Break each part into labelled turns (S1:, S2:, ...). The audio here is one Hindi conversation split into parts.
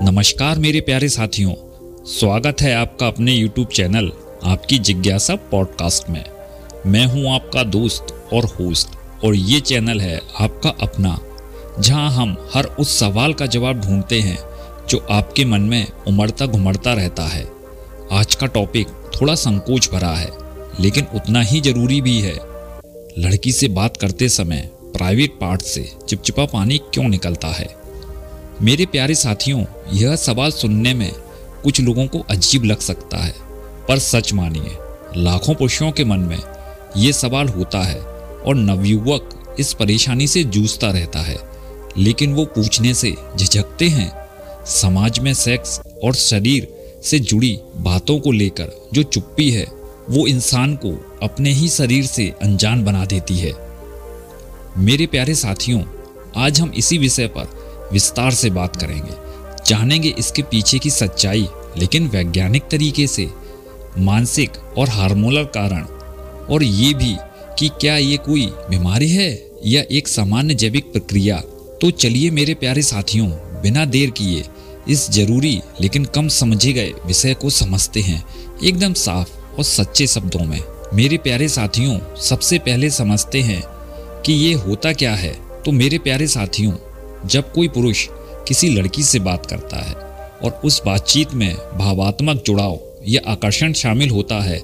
S1: नमस्कार मेरे प्यारे साथियों, स्वागत है आपका अपने YouTube चैनल आपकी जिज्ञासा पॉडकास्ट में। मैं हूं आपका दोस्त और होस्ट और ये चैनल है आपका अपना, जहां हम हर उस सवाल का जवाब ढूंढते हैं जो आपके मन में उमड़ता घुमड़ता रहता है। आज का टॉपिक थोड़ा संकोच भरा है, लेकिन उतना ही जरूरी भी है। लड़की से बात करते समय प्राइवेट पार्ट से चिपचिपा पानी क्यों निकलता है? मेरे प्यारे साथियों, यह सवाल सुनने में कुछ लोगों को अजीब लग सकता है, पर सच मानिए लाखों पुरुषों के मन में ये सवाल होता है और नवयुवक इस परेशानी से जूझता रहता है, लेकिन वो पूछने से झिझकते हैं। समाज में सेक्स और शरीर से जुड़ी बातों को लेकर जो चुप्पी है वो इंसान को अपने ही शरीर से अनजान बना देती है। मेरे प्यारे साथियों, आज हम इसी विषय पर विस्तार से बात करेंगे, जानेंगे इसके पीछे की सच्चाई, लेकिन वैज्ञानिक तरीके से, मानसिक और हार्मोनल कारण, और ये भी कि क्या ये कोई बीमारी है या एक सामान्य जैविक प्रक्रिया। तो चलिए मेरे प्यारे साथियों, बिना देर किए इस जरूरी लेकिन कम समझे गए विषय को समझते हैं एकदम साफ और सच्चे शब्दों में। मेरे प्यारे साथियों, सबसे पहले समझते हैं कि ये होता क्या है। तो मेरे प्यारे साथियों, जब कोई पुरुष किसी लड़की से बात करता है और उस बातचीत में भावात्मक जुड़ाव या आकर्षण शामिल होता है,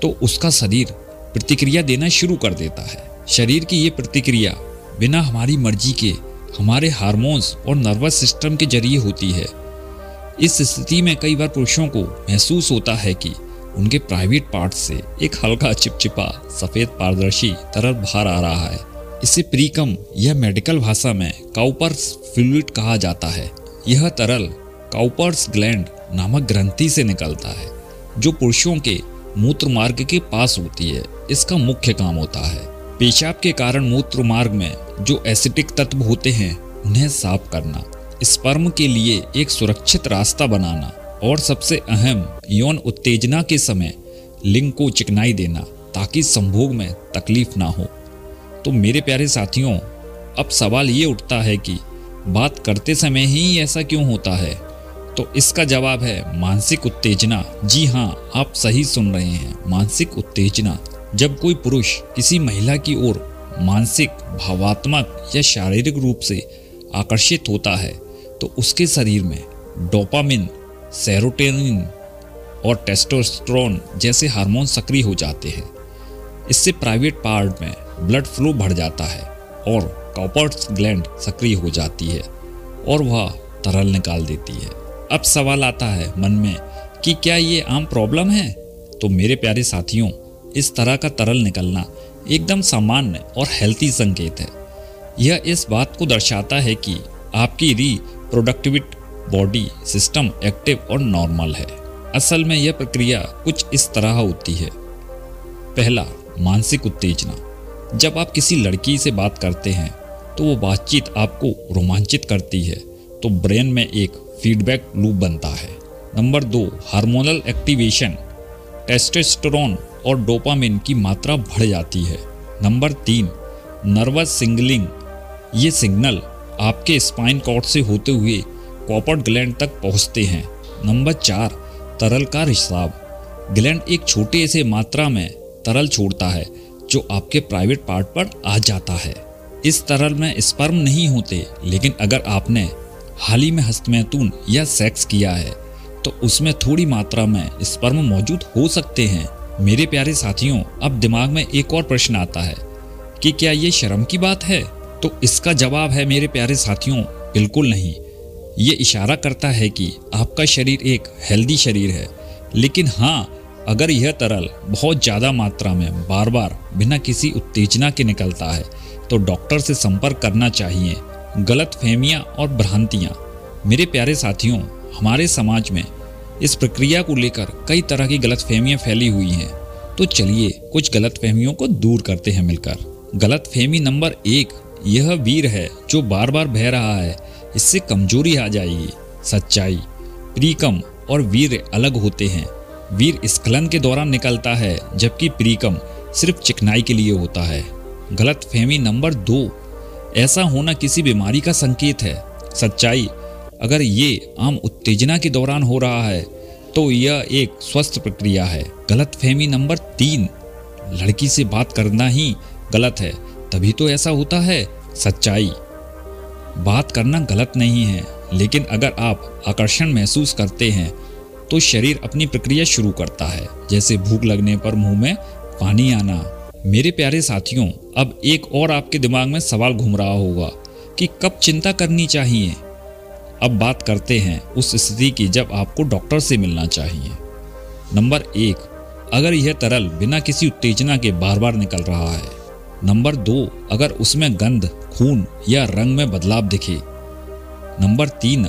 S1: तो उसका शरीर प्रतिक्रिया देना शुरू कर देता है। शरीर की ये प्रतिक्रिया बिना हमारी मर्जी के हमारे हार्मोन्स और नर्वस सिस्टम के जरिए होती है। इस स्थिति में कई बार पुरुषों को महसूस होता है कि उनके प्राइवेट पार्ट से एक हल्का चिपचिपा सफेद पारदर्शी तरल बाहर आ रहा है। इसे प्रीकम या मेडिकल भाषा में काउपर्स फ्लूइड कहा जाता है। यह तरल काउपर्स ग्लैंड नामक ग्रंथि से निकलता है, जो पुरुषों के मूत्र मार्ग के पास होती है। इसका मुख्य काम होता है पेशाब के कारण मूत्र मार्ग में जो एसिडिक तत्व होते हैं उन्हें साफ करना, स्पर्म के लिए एक सुरक्षित रास्ता बनाना और सबसे अहम यौन उत्तेजना के समय लिंग को चिकनाई देना, ताकि संभोग में तकलीफ ना हो। तो मेरे प्यारे साथियों, अब सवाल ये उठता है कि बात करते समय ही ऐसा क्यों होता है? तो इसका जवाब है मानसिक उत्तेजना। जी हाँ, आप सही सुन रहे हैं, मानसिक उत्तेजना। जब कोई पुरुष किसी महिला की ओर मानसिक, भावात्मक या शारीरिक रूप से आकर्षित होता है, तो उसके शरीर में डोपामिन, सेरोटोनिन और टेस्टोस्टेरोन जैसे हार्मोन सक्रिय हो जाते हैं। इससे प्राइवेट पार्ट में ब्लड फ्लो बढ़ जाता है और काउपर्स ग्लैंड सक्रिय हो जाती है और वह तरल निकाल देती है। अब सवाल आता है मन में कि क्या ये आम प्रॉब्लम है? तो मेरे प्यारे साथियों, इस तरह का तरल निकलना एकदम सामान्य और हेल्थी संकेत है। यह इस बात को दर्शाता है कि आपकी रिप्रोडक्टिव बॉडी सिस्टम एक्टिव और नॉर्मल है। असल में यह प्रक्रिया कुछ इस तरह होती है। पहला, मानसिक उत्तेजना। जब आप किसी लड़की से बात करते हैं तो वो बातचीत आपको रोमांचित करती है, तो ब्रेन में एक फीडबैक लूप बनता है। Number 2, hormonal activation. टेस्टोस्टेरोन और डोपामिन की मात्रा बढ़ जाती है। Number 3, nervous signalling. ये सिग्नल आपके स्पाइन कॉर्ड से होते हुए कॉपर्ट ग्लैंड तक पहुंचते हैं। नंबर 4, तरल का रिसाव। ग्लैंड एक छोटे से मात्रा में तरल छोड़ता है जो आपके प्राइवेट पार्ट पर आ जाता है। इस तरल में स्पर्म नहीं होते, लेकिन अगर आपने हाल ही में हस्तमैथुन या सेक्स किया है तो उसमें थोड़ी मात्रा में स्पर्म मौजूद हो सकते हैं। मेरे प्यारे साथियों, अब दिमाग में एक और प्रश्न आता है कि क्या ये शर्म की बात है? तो इसका जवाब है मेरे प्यारे साथियों, बिल्कुल नहीं। ये इशारा करता है कि आपका शरीर एक हेल्दी शरीर है। लेकिन हाँ, अगर यह तरल बहुत ज़्यादा मात्रा में बार बार बिना किसी उत्तेजना के निकलता है तो डॉक्टर से संपर्क करना चाहिए। गलतफहमियां और भ्रांतियां। मेरे प्यारे साथियों, हमारे समाज में इस प्रक्रिया को लेकर कई तरह की गलतफहमियां फैली हुई हैं। तो चलिए कुछ गलतफहमियों को दूर करते हैं मिलकर। गलतफहमी नंबर 1, यह वीर है जो बार बार बह रहा है, इससे कमजोरी आ जाएगी। सच्चाई, प्रीकम और वीर अलग होते हैं। वीर स्खलन के दौरान निकलता है, जबकि प्रीकम सिर्फ चिकनाई के लिए होता है। गलतफहमी नंबर 2, ऐसा होना किसी बीमारी का संकेत है। सच्चाई, अगर ये आम उत्तेजना के दौरान हो रहा है तो यह एक स्वस्थ प्रक्रिया है। गलतफहमी नंबर 3, लड़की से बात करना ही गलत है, तभी तो ऐसा होता है। सच्चाई, बात करना गलत नहीं है, लेकिन अगर आप आकर्षण महसूस करते हैं तो शरीर अपनी प्रक्रिया शुरू करता है, जैसे भूख लगने पर मुंह में पानी आना। मेरे प्यारे साथियों, अब एक और आपके दिमाग में सवाल घूम रहा होगा कि कब चिंता करनी चाहिए। अब बात करते हैं उस स्थिति की जब आपको डॉक्टर से मिलना चाहिए। नंबर 1, अगर यह तरल बिना किसी उत्तेजना के बार बार निकल रहा है। नंबर 2, अगर उसमें गंध, खून या रंग में बदलाव दिखे। नंबर 3,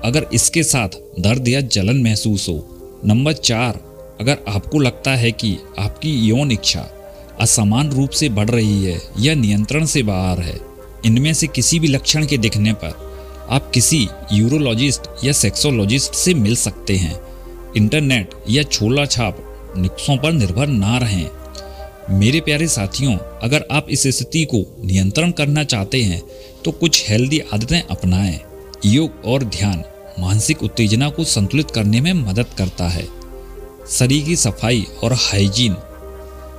S1: अगर इसके साथ दर्द या जलन महसूस हो। नंबर 4, अगर आपको लगता है कि आपकी यौन इच्छा असमान रूप से बढ़ रही है या नियंत्रण से बाहर है। इनमें से किसी भी लक्षण के दिखने पर आप किसी यूरोलॉजिस्ट या सेक्सोलॉजिस्ट से मिल सकते हैं। इंटरनेट या छोला छाप नुस्खों पर निर्भर ना रहें। मेरे प्यारे साथियों, अगर आप इस स्थिति को नियंत्रण करना चाहते हैं तो कुछ हेल्दी आदतें अपनाएं। योग और ध्यान मानसिक उत्तेजना को संतुलित करने में मदद करता है। शरीर की सफाई और हाइजीन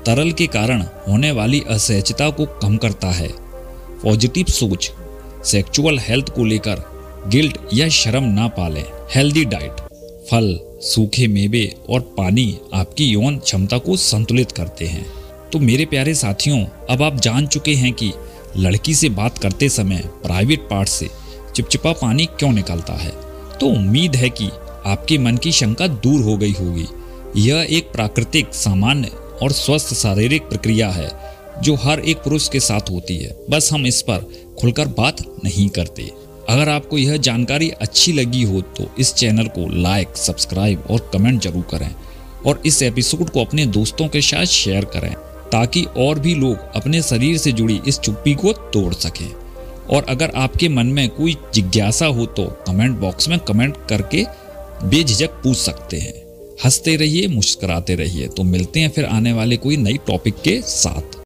S1: तरल के कारण होने वाली असहजता को कम करता है। पॉजिटिव सोच, सेक्सुअल हेल्थ को लेकर गिल्ट या शर्म ना पालें। हेल्दी डाइट, फल, सूखे मेवे और पानी आपकी यौन क्षमता को संतुलित करते हैं। तो मेरे प्यारे साथियों, अब आप जान चुके हैं कि लड़की से बात करते समय प्राइवेट पार्ट से चिपचिपा पानी क्यों निकलता है। तो उम्मीद है कि आपके मन की शंका दूर हो गई होगी। यह एक प्राकृतिक, सामान्य और स्वस्थ शारीरिक प्रक्रिया है जो हर एक पुरुष के साथ होती है, बस हम इस पर खुलकर बात नहीं करते। अगर आपको यह जानकारी अच्छी लगी हो तो इस चैनल को लाइक, सब्सक्राइब और कमेंट जरूर करें और इस एपिसोड को अपने दोस्तों के साथ शेयर करें ताकि और भी लोग अपने शरीर से जुड़ी इस चुप्पी को तोड़ सकें। और अगर आपके मन में कोई जिज्ञासा हो तो कमेंट बॉक्स में कमेंट करके बेझिझक पूछ सकते हैं। हंसते रहिए, मुस्कुराते रहिए। तो मिलते हैं फिर आने वाले कोई नई टॉपिक के साथ।